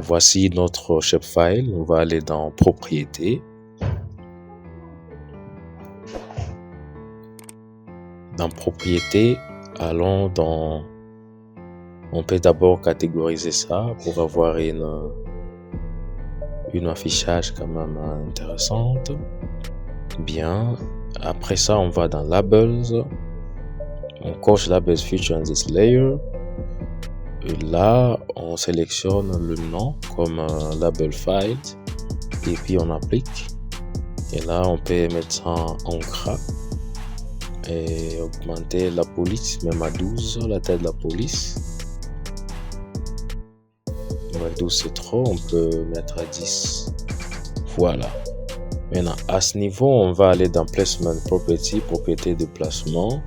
Voici notre shapefile. On va aller dans propriétés. Dans propriétés, allons dans... On peut d'abord catégoriser ça pour avoir une affichage quand même intéressante. Bien. Après ça, on va dans Labels. On coche Labels Feature in this layer. Et là, on sélectionne le nom comme label file. Et puis on applique. Et là, on peut mettre ça en gras. Et augmenter la police, même à 12, la taille de la police. 12 c'est trop, on peut mettre à 10. Voilà. Maintenant, à ce niveau, on va aller dans Placement Property, propriété de placement.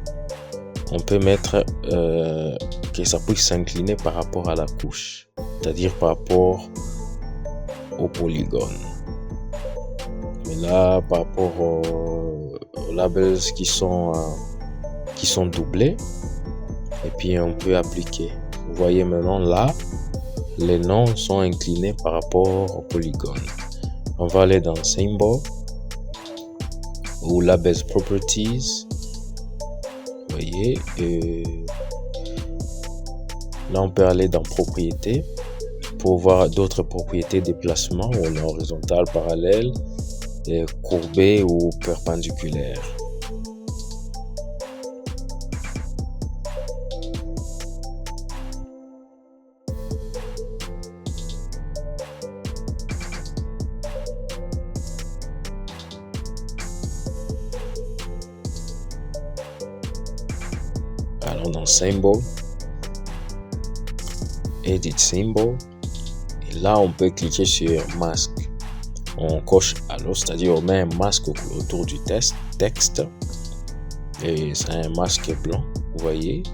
On peut mettre que ça puisse s'incliner par rapport à la couche, c'est-à-dire par rapport au polygone. Mais là, par rapport aux labels qui sont doublés, et puis on peut appliquer. Vous voyez maintenant là, les noms sont inclinés par rapport au polygone. On va aller dans Symbol ou Labels Properties. Vous voyez, et là on peut aller dans Propriétés pour voir d'autres propriétés de placement, on est horizontal, parallèle, courbé ou perpendiculaire. Allons dans Symbol, Edit Symbol, et là on peut cliquer sur Masque. On coche Allo, c'est-à-dire on met un masque autour du texte, et c'est un masque blanc. Vous voyez,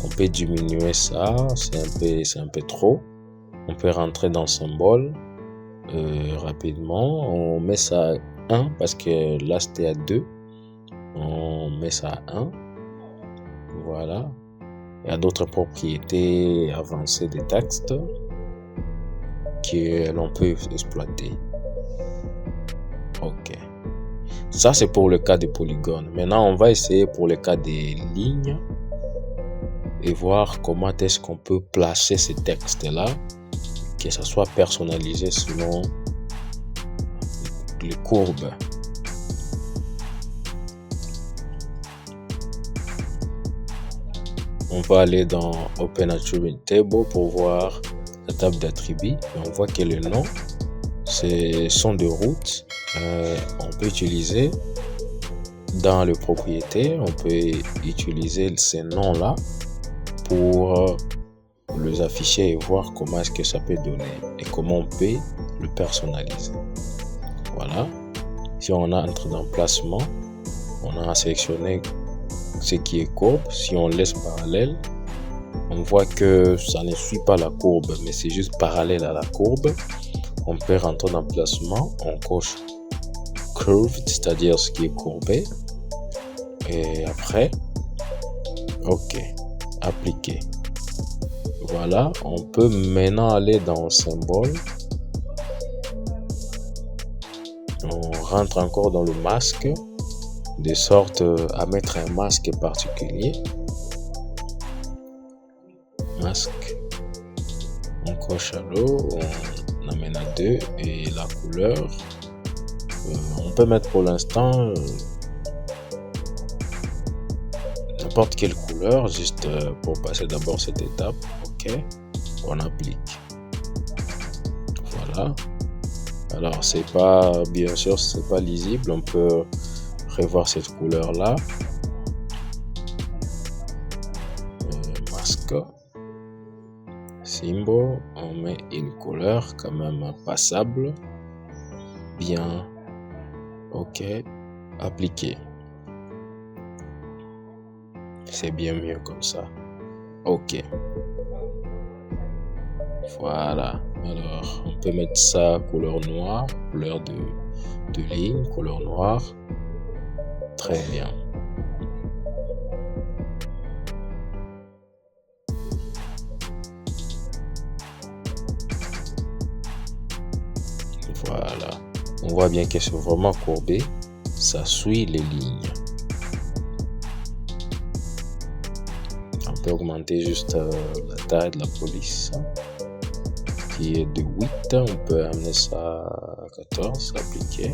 on peut diminuer ça, c'est un peu trop. On peut rentrer dans Symbole rapidement. On met ça à 1 parce que là c'était à 2. On met ça à 1. Voilà. Il y a d'autres propriétés avancées des textes que l'on peut exploiter. Ok. Ça, c'est pour le cas des polygones. Maintenant, on va essayer pour le cas des lignes et voir comment est-ce qu'on peut placer ces textes-là, que ça soit personnalisé selon les courbes. On va aller dans Open Attribute Table pour voir la table d'attributs. On voit que le nom, c'est son de route. On peut utiliser dans les propriétés, on peut utiliser ces noms-là pour les afficher et voir comment est-ce que ça peut donner et comment on peut le personnaliser. Voilà. Si on entre dans placement, on a sélectionné ce qui est courbe. Si on laisse parallèle, on voit que ça ne suit pas la courbe, mais c'est juste parallèle à la courbe. On peut rentrer dans placement, on coche curved, c'est-à-dire ce qui est courbé. Et après, ok, appliquer. Voilà, on peut maintenant aller dans symbole. On rentre encore dans le masque, de sorte à mettre un masque particulier. Masque. On coche à l'eau, on amène à 2 et la couleur. On peut mettre pour l'instant n'importe quelle couleur, juste pour passer d'abord cette étape. Ok, on applique. Voilà. Alors c'est pas, bien sûr, c'est pas lisible. On peut revoir cette couleur là. Masque. Symbole, on met une couleur quand même passable. Bien. Ok. Appliquer. C'est bien mieux comme ça. Ok. Voilà. Alors, on peut mettre ça couleur noire, couleur de ligne, couleur noire. Très bien. Voilà. On voit bien que c'est vraiment courbé. Ça suit les lignes. On peut augmenter juste la taille de la police qui est de 8. On peut amener ça à 14, appliquer.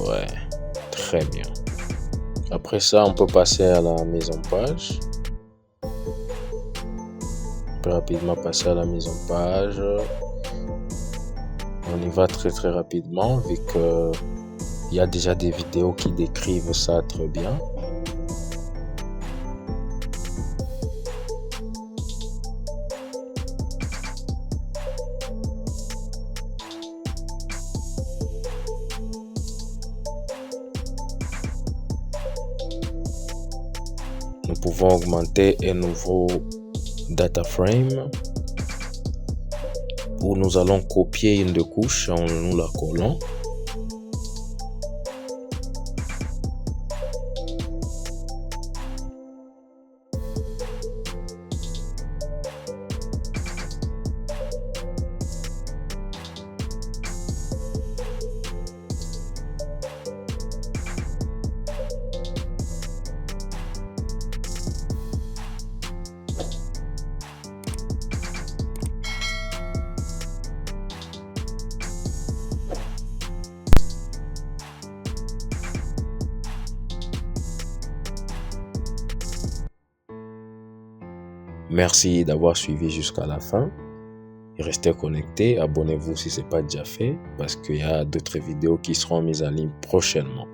Ouais, très bien. Après ça, on peut passer à la mise en page. On peut rapidement passer à la mise en page. On y va très rapidement vu que il y a déjà des vidéos qui décrivent ça très bien. Nous pouvons augmenter un nouveau data frame où nous allons copier une des couches en nous la collant. Merci d'avoir suivi jusqu'à la fin. Restez connectés, abonnez-vous si ce n'est pas déjà fait parce qu'il y a d'autres vidéos qui seront mises en ligne prochainement.